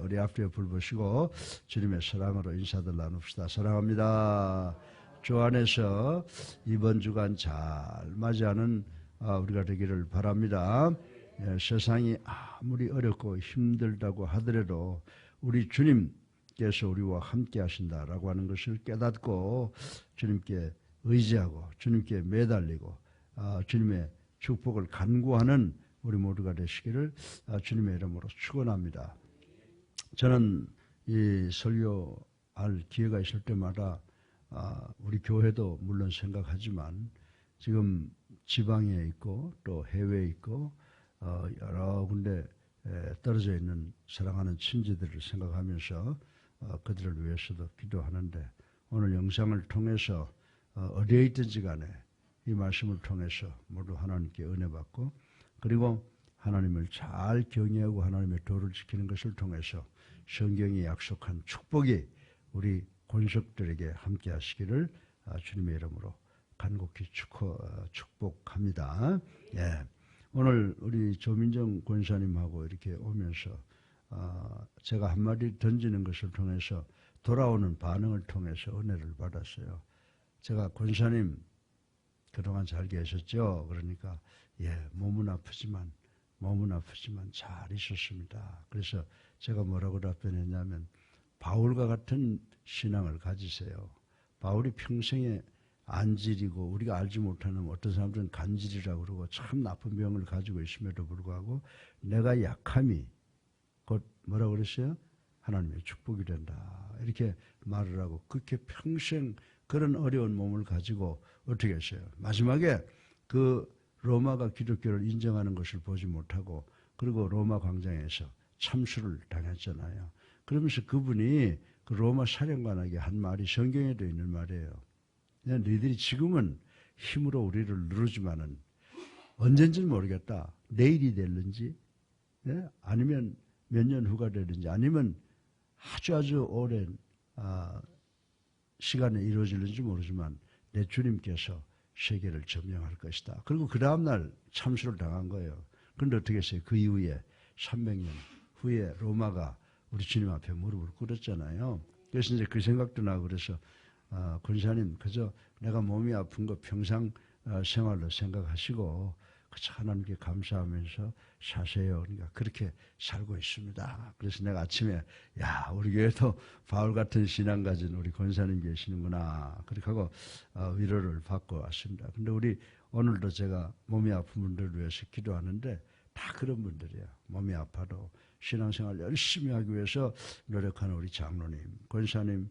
우리 앞뒤에 불 보시고 주님의 사랑으로 인사들 나눕시다. 사랑합니다. 주 안에서 이번 주간 잘 맞이하는 우리가 되기를 바랍니다. 세상이 아무리 어렵고 힘들다고 하더라도 우리 주님께서 우리와 함께 하신다라고 하는 것을 깨닫고 주님께 의지하고 주님께 매달리고 주님의 축복을 간구하는 우리 모두가 되시기를 주님의 이름으로 축원합니다. 저는 이 설교할 기회가 있을 때마다 우리 교회도 물론 생각하지만 지금 지방에 있고 또 해외에 있고 여러 군데 떨어져 있는 사랑하는 친지들을 생각하면서 그들을 위해서도 기도하는데 오늘 영상을 통해서 어디에 있든지 간에 이 말씀을 통해서 모두 하나님께 은혜 받고 그리고 하나님을 잘 경외하고 하나님의 도를 지키는 것을 통해서 성경이 약속한 축복이 우리 권속들에게 함께 하시기를 주님의 이름으로 간곡히 축복합니다. 예. 오늘 우리 조민정 권사님하고 이렇게 오면서 제가 한마디 던지는 것을 통해서 돌아오는 반응을 통해서 은혜를 받았어요. 제가 권사님 그동안 잘 계셨죠? 그러니까 몸은 아프지만 잘 있었습니다. 그래서 제가 뭐라고 답변했냐면 바울과 같은 신앙을 가지세요. 바울이 평생에 안질이고 우리가 알지 못하는 어떤 사람들은 간질이라고 그러고 참 나쁜 병을 가지고 있음에도 불구하고 내가 약함이 곧 뭐라고 그랬어요? 하나님의 축복이 된다. 이렇게 말을 하고 그렇게 평생 그런 어려운 몸을 가지고 어떻게 했어요? 마지막에 그 로마가 기독교를 인정하는 것을 보지 못하고 그리고 로마 광장에서 참수를 당했잖아요. 그러면서 그분이 그 로마 사령관에게 한 말이 성경에도 있는 말이에요. 너희들이 지금은 힘으로 우리를 누르지만은 언젠지는 모르겠다. 내일이 될는지 아니면 몇 년 후가 되는지 아니면 아주 오랜 시간에 이루어질는지 모르지만 내 주님께서 세계를 점령할 것이다. 그리고 그 다음날 참수를 당한 거예요. 그런데 어떻게 했어요? 그 이후에 300년 후에 로마가 우리 주님 앞에 무릎을 꿇었잖아요. 그래서 이제 그 생각도 나고 그래서 권사님 그저 내가 몸이 아픈 거 평상 생활로 생각하시고 그저 하나님께 감사하면서 사세요. 그러니까 그렇게 살고 있습니다. 그래서 내가 아침에 우리 교회도 바울 같은 신앙 가진 우리 권사님 계시는구나. 그렇게 하고 위로를 받고 왔습니다. 근데 우리 오늘도 제가 몸이 아픈 분들을 위해서 기도하는데 다 그런 분들이에요. 몸이 아파도 신앙생활 열심히 하기 위해서 노력하는 우리 장로님, 권사님,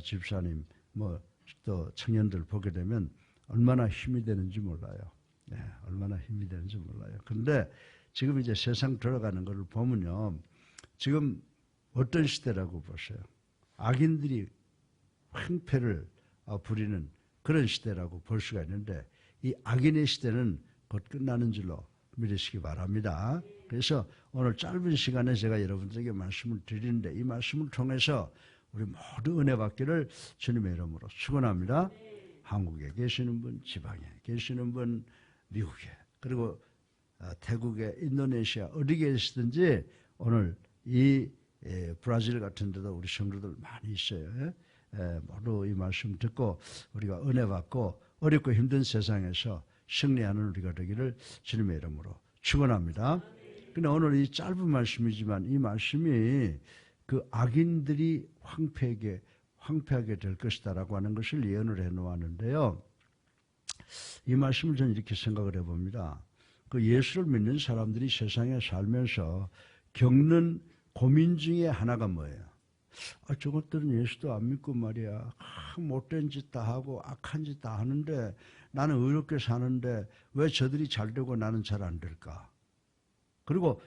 집사님, 또 청년들 보게 되면 얼마나 힘이 되는지 몰라요. 얼마나 힘이 되는지 몰라요. 그런데 지금 이제 세상 돌아가는 것을 보면요. 지금 어떤 시대라고 보세요. 악인들이 횡패를 부리는 그런 시대라고 볼 수가 있는데 이 악인의 시대는 곧 끝나는 줄로 믿으시기 바랍니다. 그래서 오늘 짧은 시간에 제가 여러분들에게 말씀을 드리는데 이 말씀을 통해서 우리 모두 은혜 받기를 주님의 이름으로 축원합니다. 한국에 계시는 분, 지방에 계시는 분, 미국에 그리고 태국에 인도네시아 어디 계시든지 오늘 이 브라질 같은 데도 우리 성도들 많이 있어요. 모두 이 말씀 듣고 우리가 은혜 받고 어렵고 힘든 세상에서 승리하는 우리가 되기를 주님의 이름으로 축원합니다. 근데 오늘 이 짧은 말씀이지만 이 말씀이 그 악인들이 황폐하게 될 것이다라고 하는 것을 예언을 해놓았는데요. 이 말씀을 저는 이렇게 생각을 해봅니다. 그 예수를 믿는 사람들이 세상에 살면서 겪는 고민 중에 하나가 뭐예요? 저것들은 예수도 안 믿고 말이야. 못된 짓 다 하고 악한 짓 다 하는데 나는 의롭게 사는데 왜 저들이 잘 되고 나는 잘 안 될까? 그리고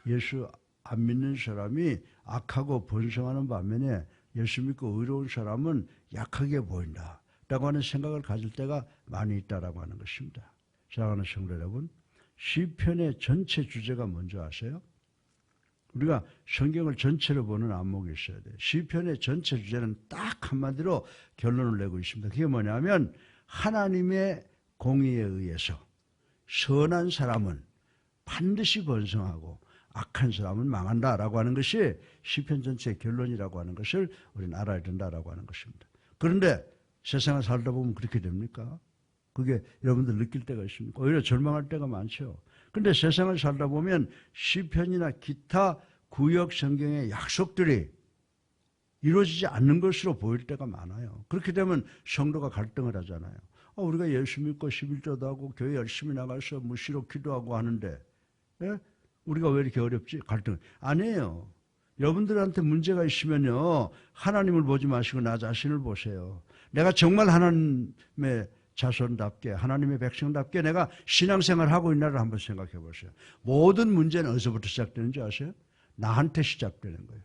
예수 안 믿는 사람이 악하고 번성하는 반면에 예수 믿고 의로운 사람은 약하게 보인다. 라고 하는 생각을 가질 때가 많이 있다라고 하는 것입니다. 사랑하는 성도 여러분, 시편의 전체 주제가 뭔지 아세요? 우리가 성경을 전체로 보는 안목이 있어야 돼요. 시편의 전체 주제는 딱 한마디로 결론을 내고 있습니다. 그게 뭐냐면 하나님의 공의에 의해서 선한 사람은 반드시 번성하고 악한 사람은 망한다라고 하는 것이 시편 전체의 결론이라고 하는 것을 우리는 알아야 된다라고 하는 것입니다. 그런데 세상을 살다 보면 그렇게 됩니까? 그게 여러분들 느낄 때가 있습니까? 오히려 절망할 때가 많죠. 그런데 세상을 살다 보면 시편이나 기타 구약 성경의 약속들이 이루어지지 않는 것으로 보일 때가 많아요. 그렇게 되면 성도가 갈등을 하잖아요. 우리가 예수 믿고 11조도 하고 교회 열심히 나가서 무시로 기도하고 하는데 예? 우리가 왜 이렇게 어렵지? 갈등. 아니에요. 여러분들한테 문제가 있으면요. 하나님을 보지 마시고 나 자신을 보세요. 내가 정말 하나님의 자손답게 하나님의 백성답게 내가 신앙생활을 하고 있나를 한번 생각해 보세요. 모든 문제는 어디서부터 시작되는지 아세요? 나한테 시작되는 거예요.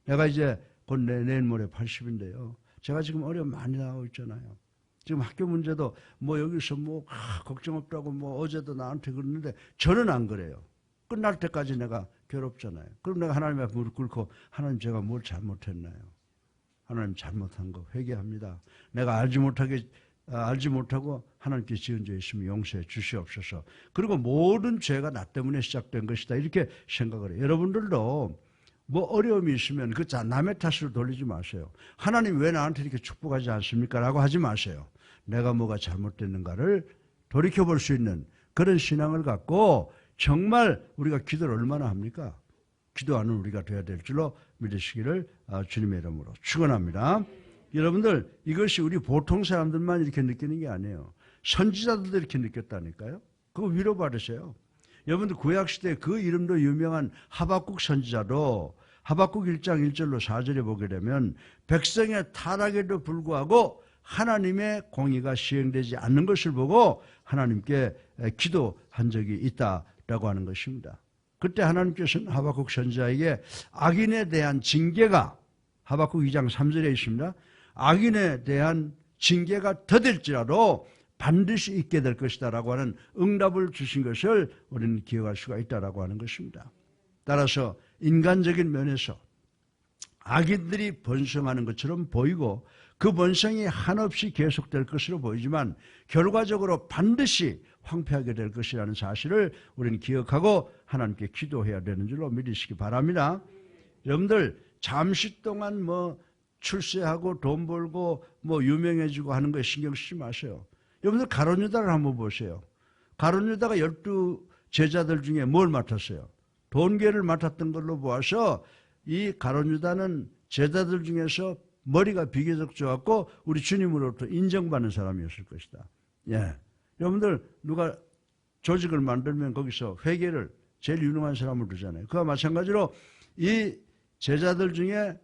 내가 이제 곧 내일 모레 80인데요. 제가 지금 어려움 많이 나오고 있잖아요. 지금 학교 문제도 뭐 여기서 뭐 걱정 없다고 뭐 어제도 나한테 그러는데 저는 안 그래요. 끝날 때까지 내가 괴롭잖아요. 그럼 내가 하나님 앞에 무릎 꿇고 하나님 제가 뭘 잘못했나요? 하나님 잘못한 거 회개합니다. 내가 알지 못하고 하나님께 지은 죄 있으면 용서해 주시옵소서. 그리고 모든 죄가 나 때문에 시작된 것이다. 이렇게 생각을 해요. 여러분들도 뭐 어려움이 있으면 그 남의 탓으로 돌리지 마세요. 하나님 왜 나한테 이렇게 축복하지 않습니까? 라고 하지 마세요. 내가 뭐가 잘못됐는가를 돌이켜볼 수 있는 그런 신앙을 갖고 정말 우리가 기도를 얼마나 합니까? 기도하는 우리가 되어야 될 줄로 믿으시기를 주님의 이름으로 축원합니다. 여러분들 이것이 우리 보통 사람들만 이렇게 느끼는 게 아니에요. 선지자들도 이렇게 느꼈다니까요. 그거 위로받으세요. 여러분들 구약시대에 그 이름도 유명한 하박국 선지자도 하박국 1장 1절로 4절에 보게 되면 백성의 타락에도 불구하고 하나님의 공의가 시행되지 않는 것을 보고 하나님께 기도한 적이 있다라고 하는 것입니다. 그때 하나님께서는 하박국 선지자에게 악인에 대한 징계가 하박국 2장 3절에 있습니다. 악인에 대한 징계가 더딜지라도 반드시 있게 될 것이다 라고 하는 응답을 주신 것을 우리는 기억할 수가 있다라고 하는 것입니다. 따라서 인간적인 면에서 악인들이 번성하는 것처럼 보이고 그 번성이 한없이 계속될 것으로 보이지만 결과적으로 반드시 황폐하게 될 것이라는 사실을 우리는 기억하고 하나님께 기도해야 되는 줄로 믿으시기 바랍니다. 여러분들 잠시 동안 뭐 출세하고 돈 벌고 뭐 유명해지고 하는 거에 신경 쓰지 마세요. 여러분들 가룟 유다를 한번 보세요. 가룟 유다가 12 제자들 중에 뭘 맡았어요? 돈계를 맡았던 걸로 보아서 이 가룟 유다는 제자들 중에서 머리가 비교적 좋았고 우리 주님으로부터 인정받는 사람이었을 것이다. 예. 여러분들 누가 조직을 만들면 거기서 회계를 제일 유능한 사람을 두잖아요. 그와 마찬가지로 이 제자들 중에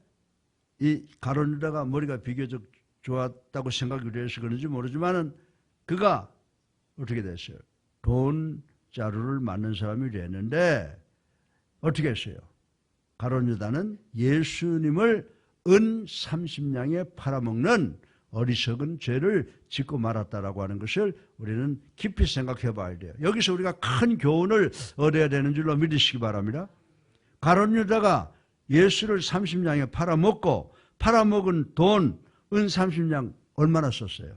이 가룟 유다가 머리가 비교적 좋았다고 생각이 돼서 그런지 모르지만은 그가 어떻게 됐어요? 돈 자루를 맞는 사람이 됐는데 어떻게 했어요? 가룟 유다는 예수님을 은 30냥에 팔아먹는 어리석은 죄를 짓고 말았다라고 하는 것을 우리는 깊이 생각해 봐야 돼요. 여기서 우리가 큰 교훈을 얻어야 되는 줄로 믿으시기 바랍니다. 가룟 유다가 예수를 30냥에 팔아먹은 돈 은 30냥 얼마나 썼어요?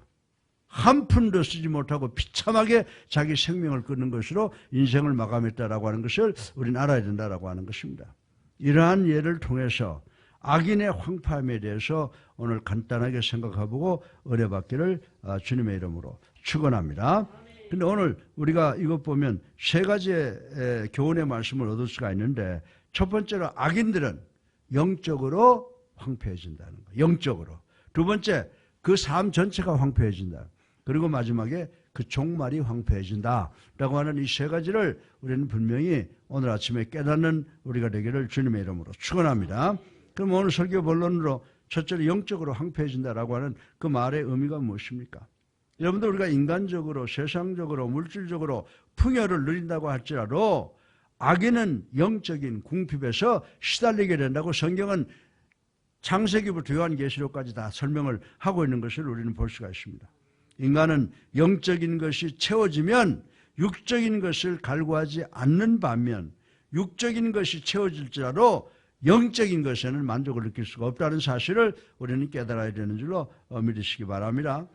한 푼도 쓰지 못하고 비참하게 자기 생명을 끊는 것으로 인생을 마감했다라고 하는 것을 우리는 알아야 된다라고 하는 것입니다. 이러한 예를 통해서 악인의 황폐함에 대해서 오늘 간단하게 생각해보고 은혜받기를 주님의 이름으로 축원합니다. 그런데 오늘 우리가 이것 보면 세 가지의 교훈의 말씀을 얻을 수가 있는데 첫 번째로 악인들은 영적으로 황폐해진다는 거예요. 영적으로. 두 번째, 그 삶 전체가 황폐해진다. 그리고 마지막에 그 종말이 황폐해진다라고 하는 이 세 가지를 우리는 분명히 오늘 아침에 깨닫는 우리가 되기를 주님의 이름으로 축원합니다. 그럼 오늘 설교 본론으로 첫째로 영적으로 황폐해진다라고 하는 그 말의 의미가 무엇입니까? 여러분들 우리가 인간적으로 세상적으로 물질적으로 풍요를 누린다고 할지라도 악인은 영적인 궁핍에서 시달리게 된다고 성경은 창세기부터 요한계시록까지 다 설명을 하고 있는 것을 우리는 볼 수가 있습니다. 인간은 영적인 것이 채워지면 육적인 것을 갈구하지 않는 반면 육적인 것이 채워질지라도 영적인 것에는 만족을 느낄 수가 없다는 사실을 우리는 깨달아야 되는 줄로 믿으시기 바랍니다.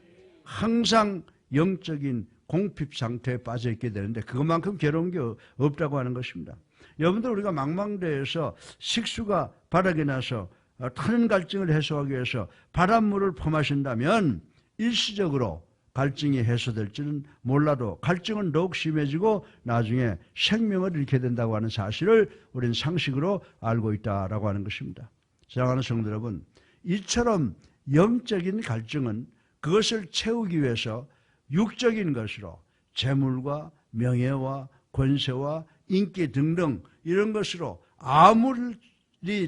항상 영적인 공핍 상태에 빠져 있게 되는데 그것만큼 괴로운 게 없다고 하는 것입니다. 여러분들 우리가 망망대해에서 식수가 바닥에 나서 타는 갈증을 해소하기 위해서 바닷물을 퍼마신다면 일시적으로 갈증이 해소될지는 몰라도 갈증은 더욱 심해지고 나중에 생명을 잃게 된다고 하는 사실을 우리는 상식으로 알고 있다라고 하는 것입니다. 사랑하는 성도 여러분, 이처럼 영적인 갈증은 그것을 채우기 위해서 육적인 것으로 재물과 명예와 권세와 인기 등등 이런 것으로 아무리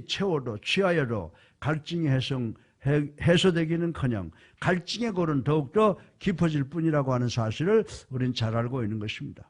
채워도 취하여도 갈증이 해소되기는커녕 갈증의 골은 더욱더 깊어질 뿐이라고 하는 사실을 우리는 잘 알고 있는 것입니다.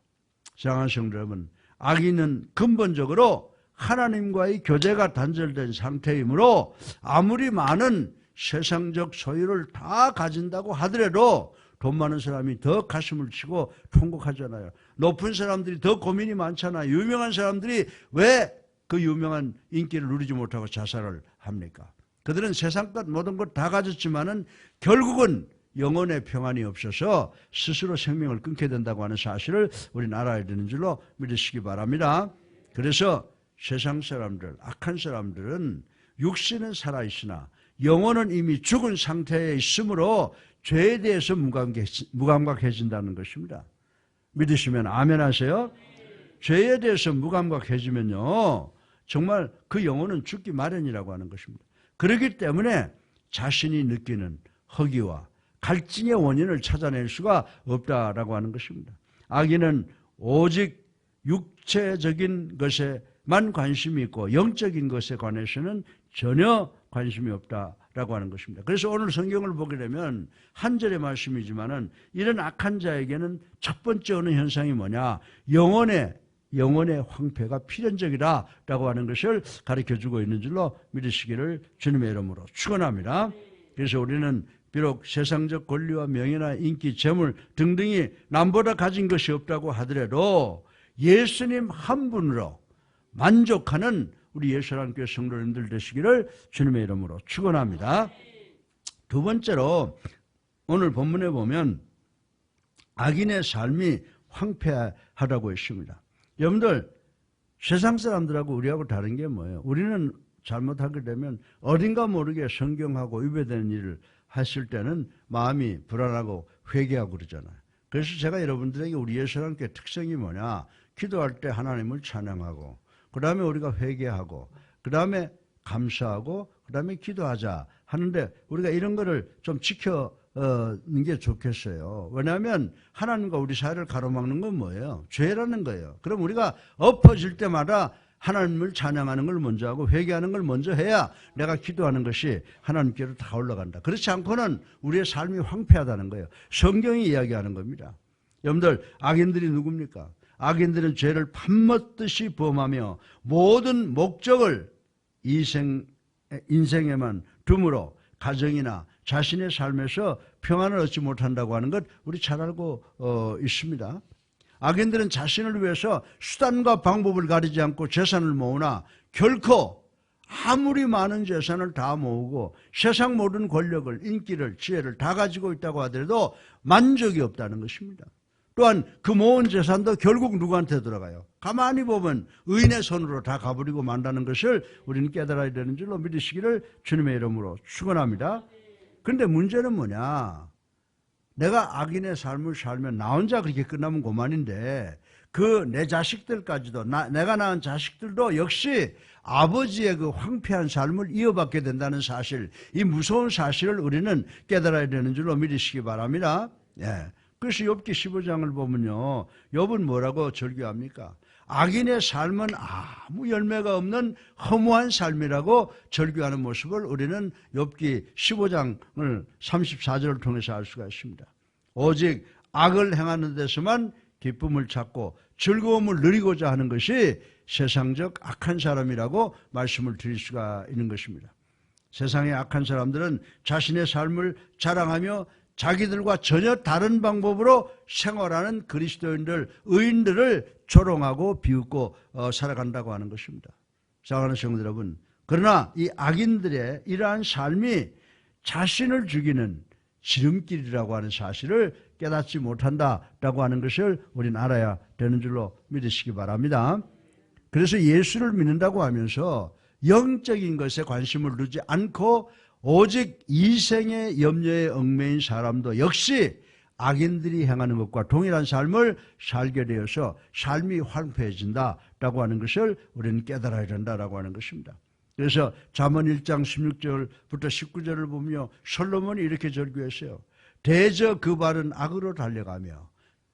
사랑하는 성도 여러분, 악인은 근본적으로 하나님과의 교제가 단절된 상태이므로 아무리 많은 세상적 소유를 다 가진다고 하더라도 돈 많은 사람이 더 가슴을 치고 통곡하잖아요. 높은 사람들이 더 고민이 많잖아요. 유명한 사람들이 왜 그 유명한 인기를 누리지 못하고 자살을 합니까? 그들은 세상껏 모든 것 다 가졌지만은 결국은 영혼의 평안이 없어서 스스로 생명을 끊게 된다고 하는 사실을 우리는 알아야 되는 줄로 믿으시기 바랍니다. 그래서 세상 사람들, 악한 사람들은 육신은 살아있으나 영혼은 이미 죽은 상태에 있으므로 죄에 대해서 무감각해진다는 것입니다. 믿으시면 아멘 하세요. 죄에 대해서 무감각해지면요, 정말 그 영혼은 죽기 마련이라고 하는 것입니다. 그렇기 때문에 자신이 느끼는 허기와 갈증의 원인을 찾아낼 수가 없다라고 하는 것입니다. 악인은 오직 육체적인 것에만 관심이 있고 영적인 것에 관해서는 전혀 관심이 없다라고 하는 것입니다. 그래서 오늘 성경을 보게 되면 한 절의 말씀이지만은 이런 악한 자에게는 첫 번째 오는 현상이 뭐냐? 영혼의 황폐가 필연적이다라고 하는 것을 가르쳐주고 있는 줄로 믿으시기를 주님의 이름으로 축원합니다. 그래서 우리는 비록 세상적 권리와 명예나 인기, 재물 등등이 남보다 가진 것이 없다고 하더라도 예수님 한 분으로 만족하는 우리 예수님께 성도님들 되시기를 주님의 이름으로 축원합니다. 두 번째로 오늘 본문에 보면 악인의 삶이 황폐하다고 했습니다. 여러분들, 세상 사람들하고 우리하고 다른 게 뭐예요? 우리는 잘못하게 되면 어딘가 모르게 성경하고 위배되는 일을 했을 때는 마음이 불안하고 회개하고 그러잖아요. 그래서 제가 여러분들에게 우리 예수님께 특성이 뭐냐? 기도할 때 하나님을 찬양하고, 그 다음에 우리가 회개하고, 그 다음에 감사하고, 그 다음에 기도하자 하는데 우리가 이런 거를 좀 지켜는 게 좋겠어요. 왜냐하면 하나님과 우리 사이를 가로막는 건 뭐예요? 죄라는 거예요. 그럼 우리가 엎어질 때마다 하나님을 찬양하는 걸 먼저 하고 회개하는 걸 먼저 해야 내가 기도하는 것이 하나님께로 다 올라간다. 그렇지 않고는 우리의 삶이 황폐하다는 거예요. 성경이 이야기하는 겁니다. 여러분들, 악인들이 누굽니까? 악인들은 죄를 밤먹듯이 범하며 모든 목적을 인생에만 둠으로 가정이나 자신의 삶에서 평안을 얻지 못한다고 하는 것 우리 잘 알고 있습니다. 악인들은 자신을 위해서 수단과 방법을 가리지 않고 재산을 모으나 결코 아무리 많은 재산을 다 모으고 세상 모든 권력을, 인기를, 지혜를 다 가지고 있다고 하더라도 만족이 없다는 것입니다. 또한 그 모은 재산도 결국 누구한테 들어가요? 가만히 보면 의인의 손으로 다 가버리고 만다는 것을 우리는 깨달아야 되는 줄로 믿으시기를 주님의 이름으로 축원합니다. 그런데 문제는 뭐냐? 내가 악인의 삶을 살면 나 혼자 그렇게 끝나면 고만인데 그 내 자식들까지도 내가 낳은 자식들도 역시 아버지의 그 황폐한 삶을 이어받게 된다는 사실, 이 무서운 사실을 우리는 깨달아야 되는 줄로 믿으시기 바랍니다. 예. 그래서 욥기 15장을 보면요, 욥은 뭐라고 절규합니까? 악인의 삶은 아무 열매가 없는 허무한 삶이라고 절규하는 모습을 우리는 욥기 15장을 34절을 통해서 알 수가 있습니다. 오직 악을 행하는 데서만 기쁨을 찾고 즐거움을 누리고자 하는 것이 세상적 악한 사람이라고 말씀을 드릴 수가 있는 것입니다. 세상의 악한 사람들은 자신의 삶을 자랑하며 자기들과 전혀 다른 방법으로 생활하는 그리스도인들, 의인들을 조롱하고 비웃고 살아간다고 하는 것입니다. 사랑하는 성도 여러분, 그러나 이 악인들의 이러한 삶이 자신을 죽이는 지름길이라고 하는 사실을 깨닫지 못한다라고 하는 것을 우리는 알아야 되는 줄로 믿으시기 바랍니다. 그래서 예수를 믿는다고 하면서 영적인 것에 관심을 두지 않고 오직 이생의 염려에 얽매인 사람도 역시 악인들이 행하는 것과 동일한 삶을 살게 되어서 삶이 황폐해진다라고 하는 것을 우리는 깨달아야 된다라고 하는 것입니다. 그래서 잠언 1장 16절부터 19절을 보며 솔로몬이 이렇게 절규했어요. 대저 그 발은 악으로 달려가며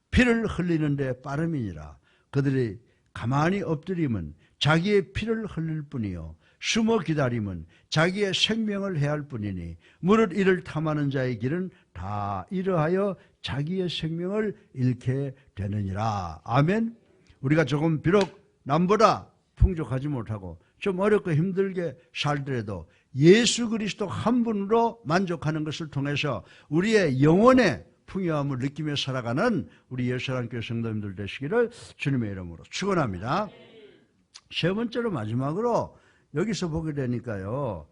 피를 흘리는 데 빠름이니라. 그들이 가만히 엎드림은 자기의 피를 흘릴 뿐이요 숨어 기다림은 자기의 생명을 해할 뿐이니 무릇 이를 탐하는 자의 길은 다 이러하여 자기의 생명을 잃게 되느니라. 아멘. 우리가 조금 비록 남보다 풍족하지 못하고 좀 어렵고 힘들게 살더라도 예수 그리스도 한 분으로 만족하는 것을 통해서 우리의 영혼의 풍요함을 느끼며 살아가는 우리 예수랑교회 성도님들 되시기를 주님의 이름으로 축원합니다. 세 번째로 마지막으로 여기서 보게 되니까요.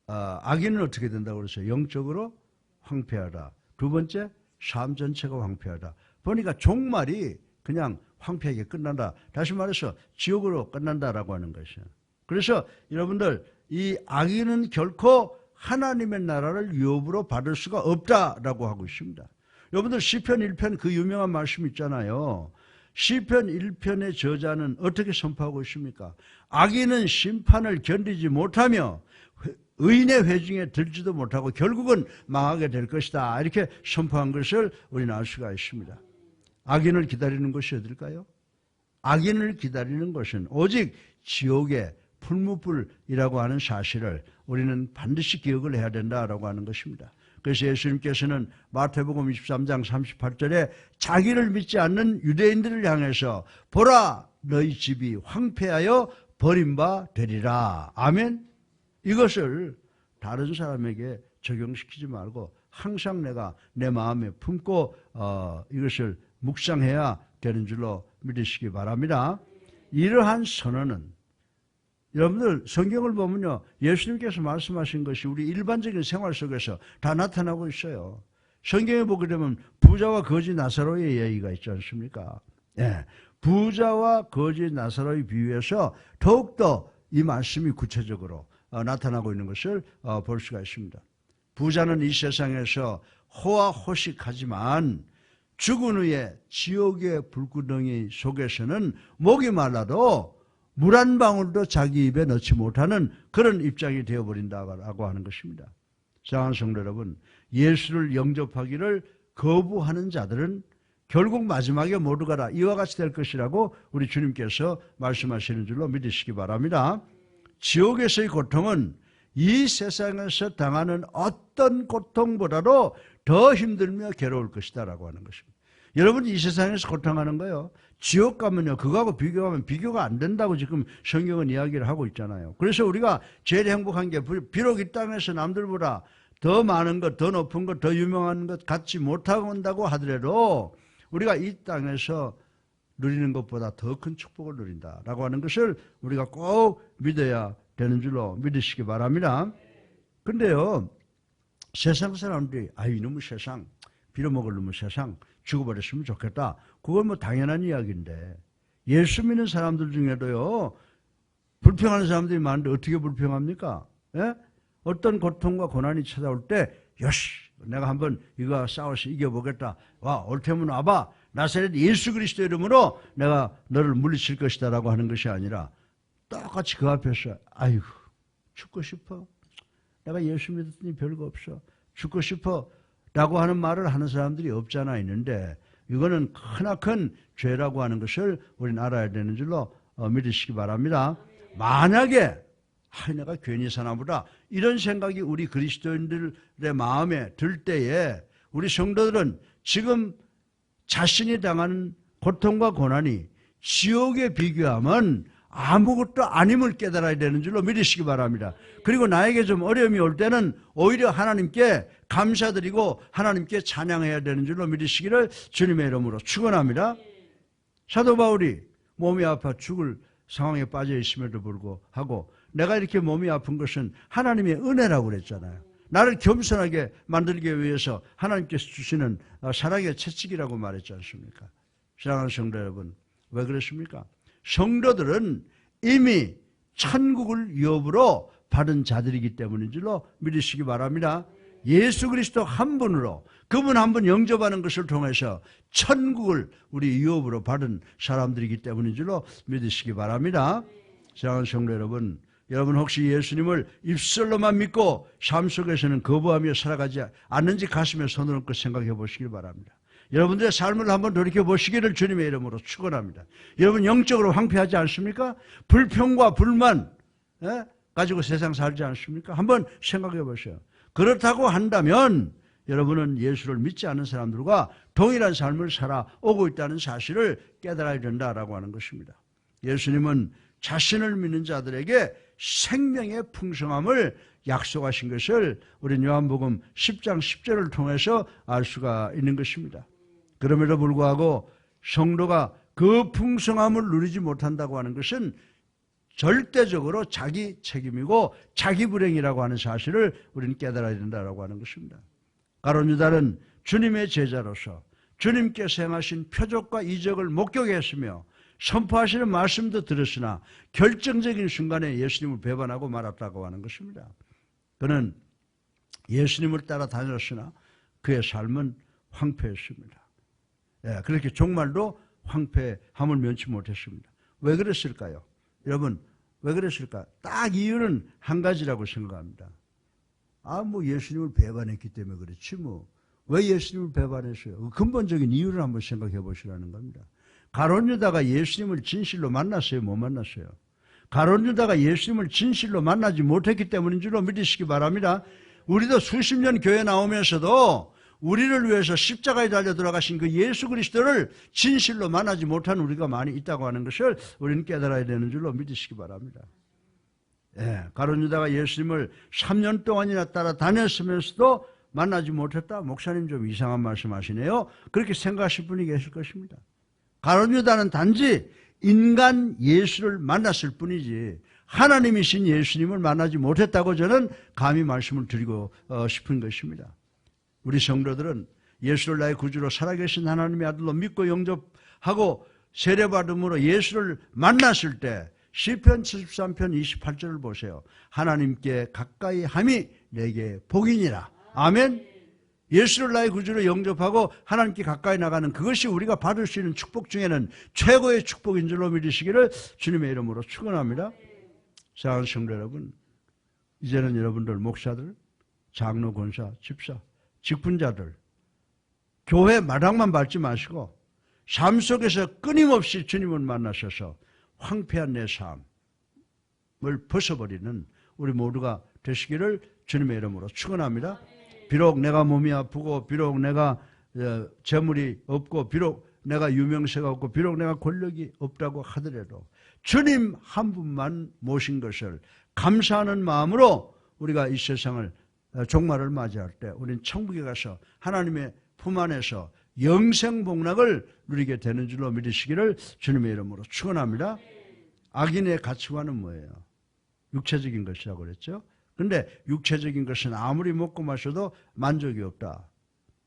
악인은 어떻게 된다고 그랬어요? 영적으로 황폐하다. 두 번째, 삶 전체가 황폐하다. 보니까 종말이 그냥 황폐하게 끝난다. 다시 말해서 지옥으로 끝난다라고 하는 것이에요. 그래서 여러분들 이 악인은 결코 하나님의 나라를 유업으로 받을 수가 없다라고 하고 있습니다. 여러분들 시편 1편 그 유명한 말씀 있잖아요. 시편 1편의 저자는 어떻게 선포하고 있습니까? 악인은 심판을 견디지 못하며 의인의 회중에 들지도 못하고 결국은 망하게 될 것이다. 이렇게 선포한 것을 우리는 알 수가 있습니다. 악인을 기다리는 것이 어딜까요? 악인을 기다리는 것은 오직 지옥의 풀무불이라고 하는 사실을 우리는 반드시 기억을 해야 된다라고 하는 것입니다. 그래서 예수님께서는 마태복음 23장 38절에 자기를 믿지 않는 유대인들을 향해서 보라 너희 집이 황폐하여 버림바 되리라. 아멘. 이것을 다른 사람에게 적용시키지 말고 항상 내가 내 마음에 품고 이것을 묵상해야 되는 줄로 믿으시기 바랍니다. 이러한 선언은 여러분들 성경을 보면요. 예수님께서 말씀하신 것이 우리 일반적인 생활 속에서 다 나타나고 있어요. 성경에 보게 되면 부자와 거지 나사로의 이야기가 있지 않습니까? 예, 부자와 거지 나사로의 비유에서 더욱더 이 말씀이 구체적으로 나타나고 있는 것을 볼 수가 있습니다. 부자는 이 세상에서 호화호식하지만 죽은 후에 지옥의 불구덩이 속에서는 목이 말라도 물 한 방울도 자기 입에 넣지 못하는 그런 입장이 되어버린다고 하는 것입니다. 사랑하는 성도 여러분, 예수를 영접하기를 거부하는 자들은 결국 마지막에 모두 가라 이와 같이 될 것이라고 우리 주님께서 말씀하시는 줄로 믿으시기 바랍니다. 지옥에서의 고통은 이 세상에서 당하는 어떤 고통보다도 더 힘들며 괴로울 것이다 라고 하는 것입니다. 여러분이 이 세상에서 고통하는 거요. 지옥 가면요. 그거하고 비교하면 비교가 안 된다고 지금 성경은 이야기를 하고 있잖아요. 그래서 우리가 제일 행복한 게 비록 이 땅에서 남들보다 더 많은 것, 더 높은 것, 더 유명한 것 갖지 못한다고 하더라도 우리가 이 땅에서 누리는 것보다 더 큰 축복을 누린다라고 하는 것을 우리가 꼭 믿어야 되는 줄로 믿으시기 바랍니다. 근데요. 세상 사람들이 이놈의 세상, 빌어먹을 놈의 세상 죽어버렸으면 좋겠다. 그건 뭐 당연한 이야기인데 예수 믿는 사람들 중에도요. 불평하는 사람들이 많은데 어떻게 불평합니까? 예? 어떤 고통과 고난이 찾아올 때 요시 내가 한번 이거 싸워서 이겨보겠다. 와 올 테면 와봐. 나사렛 예수 그리스도 이름으로 내가 너를 물리칠 것이다 라고 하는 것이 아니라 똑같이 그 앞에서 아이고 죽고 싶어. 내가 예수 믿었더니 별거 없어. 죽고 싶어. 라고 하는 말을 하는 사람들이 없잖아 있는데 이거는 크나큰 죄라고 하는 것을 우리는 알아야 되는 줄로 믿으시기 바랍니다. 만약에 내가 괜히 사나보다 이런 생각이 우리 그리스도인들의 마음에 들 때에 우리 성도들은 지금 자신이 당하는 고통과 고난이 지옥에 비교하면 아무것도 아님을 깨달아야 되는 줄로 믿으시기 바랍니다. 그리고 나에게 좀 어려움이 올 때는 오히려 하나님께 감사드리고 하나님께 찬양해야 되는 줄로 믿으시기를 주님의 이름으로 축원합니다. 사도 바울이 몸이 아파 죽을 상황에 빠져 있음에도 불구하고 내가 이렇게 몸이 아픈 것은 하나님의 은혜라고 그랬잖아요. 나를 겸손하게 만들기 위해서 하나님께서 주시는 사랑의 채찍이라고 말했지 않습니까? 사랑하는 성도 여러분, 왜 그렇습니까? 성도들은 이미 천국을 유업으로 받은 자들이기 때문인 줄로 믿으시기 바랍니다. 예수 그리스도 한 분으로 그분 한 분 영접하는 것을 통해서 천국을 우리 유업으로 받은 사람들이기 때문인 줄로 믿으시기 바랍니다. 사랑하는 성도 여러분, 여러분 혹시 예수님을 입술로만 믿고 삶 속에서는 거부하며 살아가지 않는지 가슴에 손을 얹고 생각해 보시길 바랍니다. 여러분들의 삶을 한번 돌이켜 보시기를 주님의 이름으로 축원합니다. 여러분 영적으로 황폐하지 않습니까? 불평과 불만 가지고 세상 살지 않습니까? 한번 생각해 보세요. 그렇다고 한다면 여러분은 예수를 믿지 않는 사람들과 동일한 삶을 살아오고 있다는 사실을 깨달아야 된다라고 하는 것입니다. 예수님은 자신을 믿는 자들에게 생명의 풍성함을 약속하신 것을 우리 요한복음 10장 10절을 통해서 알 수가 있는 것입니다. 그럼에도 불구하고 성도가 그 풍성함을 누리지 못한다고 하는 것은 절대적으로 자기 책임이고 자기 불행이라고 하는 사실을 우리는 깨달아야 된다고 하는 것입니다. 가룟 유다는 주님의 제자로서 주님께서 행하신 표적과 이적을 목격했으며 선포하시는 말씀도 들었으나 결정적인 순간에 예수님을 배반하고 말았다고 하는 것입니다. 그는 예수님을 따라 다녔으나 그의 삶은 황폐했습니다. 그렇게 종말도 황폐함을 면치 못했습니다. 왜 그랬을까요? 여러분 왜 그랬을까? 딱 이유는 한 가지라고 생각합니다. 예수님을 배반했기 때문에 그렇지 왜 예수님을 배반했어요? 근본적인 이유를 한번 생각해 보시라는 겁니다. 가룟 유다가 예수님을 진실로 만났어요? 못 만났어요? 가룟 유다가 예수님을 진실로 만나지 못했기 때문인 줄로 믿으시기 바랍니다. 우리도 수십 년 교회 나오면서도 우리를 위해서 십자가에 달려 돌아가신 그 예수 그리스도를 진실로 만나지 못한 우리가 많이 있다고 하는 것을 우리는 깨달아야 되는 줄로 믿으시기 바랍니다. 가룟 유다가 예수님을 3년 동안이나 따라다녔으면서도 만나지 못했다? 목사님 좀 이상한 말씀하시네요. 그렇게 생각하실 분이 계실 것입니다. 가룟 유다는 단지 인간 예수를 만났을 뿐이지 하나님이신 예수님을 만나지 못했다고 저는 감히 말씀을 드리고 싶은 것입니다. 우리 성도들은 예수를 나의 구주로 살아계신 하나님의 아들로 믿고 영접하고 세례받음으로 예수를 만났을 때 시편 73편 28절을 보세요. 하나님께 가까이 함이 내게 복이니라. 아멘. 예수를 나의 구주로 영접하고 하나님께 가까이 나가는 그것이 우리가 받을 수 있는 축복 중에는 최고의 축복인 줄로 믿으시기를 주님의 이름으로 축원합니다. 사랑하는 성도 여러분, 이제는 여러분들 목사들, 장로, 권사, 집사, 직분자들 교회 마당만 밟지 마시고 삶 속에서 끊임없이 주님을 만나셔서 황폐한 내 삶을 벗어버리는 우리 모두가 되시기를 주님의 이름으로 축원합니다. 비록 내가 몸이 아프고 비록 내가 재물이 없고 비록 내가 유명세가 없고 비록 내가 권력이 없다고 하더라도 주님 한 분만 모신 것을 감사하는 마음으로 우리가 이 세상을 종말을 맞이할 때 우리는 천국에 가서 하나님의 품 안에서 영생복락을 누리게 되는 줄로 믿으시기를 주님의 이름으로 축원합니다. 악인의 가치관은 뭐예요? 육체적인 것이라고 그랬죠. 그런데 육체적인 것은 아무리 먹고 마셔도 만족이 없다.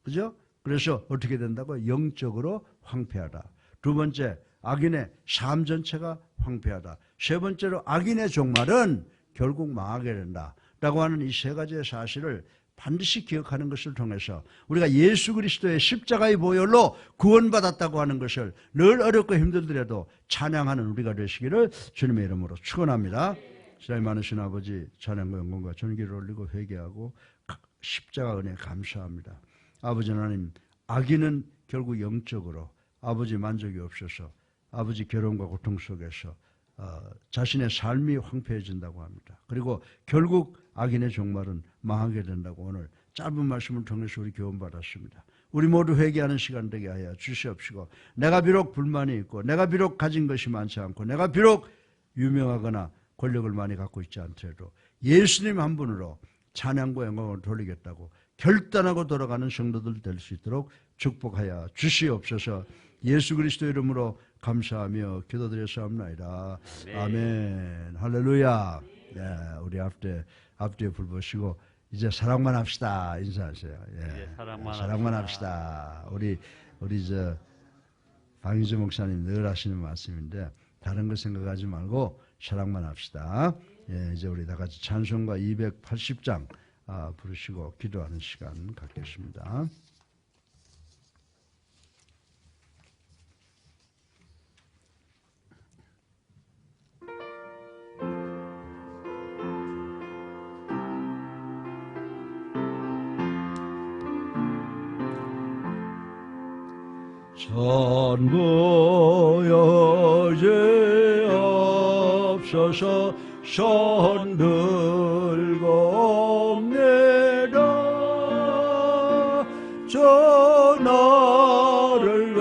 그죠? 그래서 어떻게 된다고? 영적으로 황폐하다. 두 번째, 악인의 삶 전체가 황폐하다. 세 번째로 악인의 종말은 결국 망하게 된다. 라고 하는 이 세 가지의 사실을 반드시 기억하는 것을 통해서 우리가 예수 그리스도의 십자가의 보혈로 구원받았다고 하는 것을 늘 어렵고 힘들더라도 찬양하는 우리가 되시기를 주님의 이름으로 축원합니다. 사랑이 많으신 아버지, 찬양과 영광과 존귀를 올리고 회개하고 십자가 은혜 감사합니다. 아버지 하나님, 악인은 결국 영적으로 아버지 만족이 없어서 아버지 괴로움과 고통 속에서 자신의 삶이 황폐해진다고 합니다. 그리고 결국 악인의 종말은 망하게 된다고 오늘 짧은 말씀을 통해서 우리 교훈받았습니다. 우리 모두 회개하는 시간 되게 하여 주시옵시고 내가 비록 불만이 있고 내가 비록 가진 것이 많지 않고 내가 비록 유명하거나 권력을 많이 갖고 있지 않더라도 예수님 한 분으로 찬양과 영광을 돌리겠다고 결단하고 돌아가는 성도들 될 수 있도록 축복하여 주시옵소서. 예수 그리스도 이름으로 감사하며 기도드렸사옵나이다. 아멘. 할렐루야. 네, 우리 앞뒤에 불 보시고 이제 사랑만 합시다. 인사하세요. 예. 사랑만 합시다. 우리 방희주 목사님 늘 하시는 말씀인데 다른 거 생각하지 말고 사랑만 합시다. 예, 이제 우리 다 같이 찬송가 280장 부르시고 기도하는 시간 갖겠습니다. 전부 여지없어서 손 들고 옵니다. 저 나를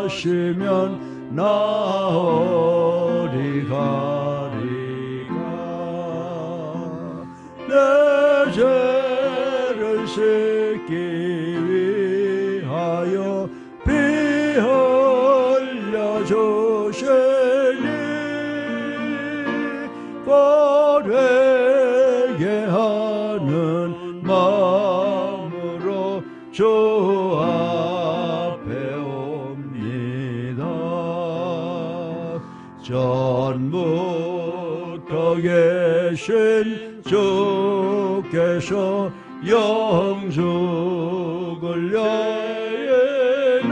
외면하시면 나 어디 가리까. 내 죄를 씻기 위하여 피 흘려 주시니 곧 회개하는 마음으로 주 앞에 옵니다. 전부터 계신 주께서 영죽을 여인을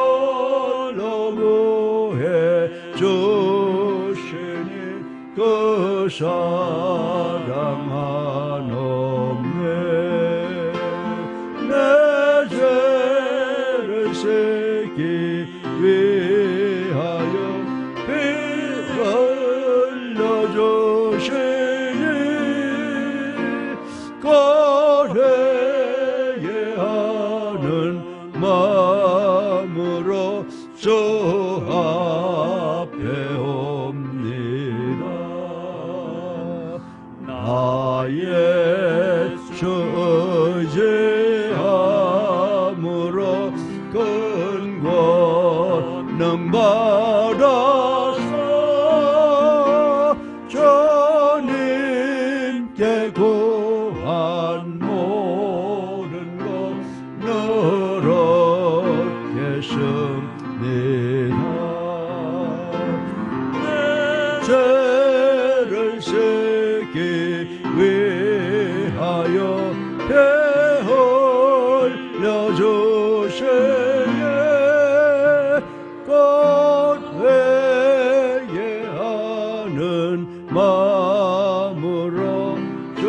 보혈로 구해 주시니 그 사랑 한없네. 내 죄를 씻기 위하여 피 흘려 주시니 곧 회개하는 마음으로 주 앞에 옵니다. 나의 주 의지함으로 큰 권능 받아서 주님께 구한 모든 것 누렸겠습니다. 내 죄를 씻기 위하여 피 흘려 주시니 곧 회개하는 마음으로 주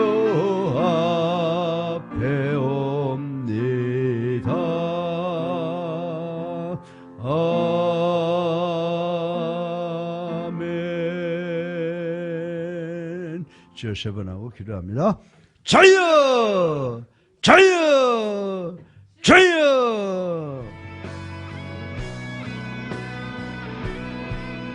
앞에 옵니다. 아멘. 주여 세 번 하고 기도합니다. 자여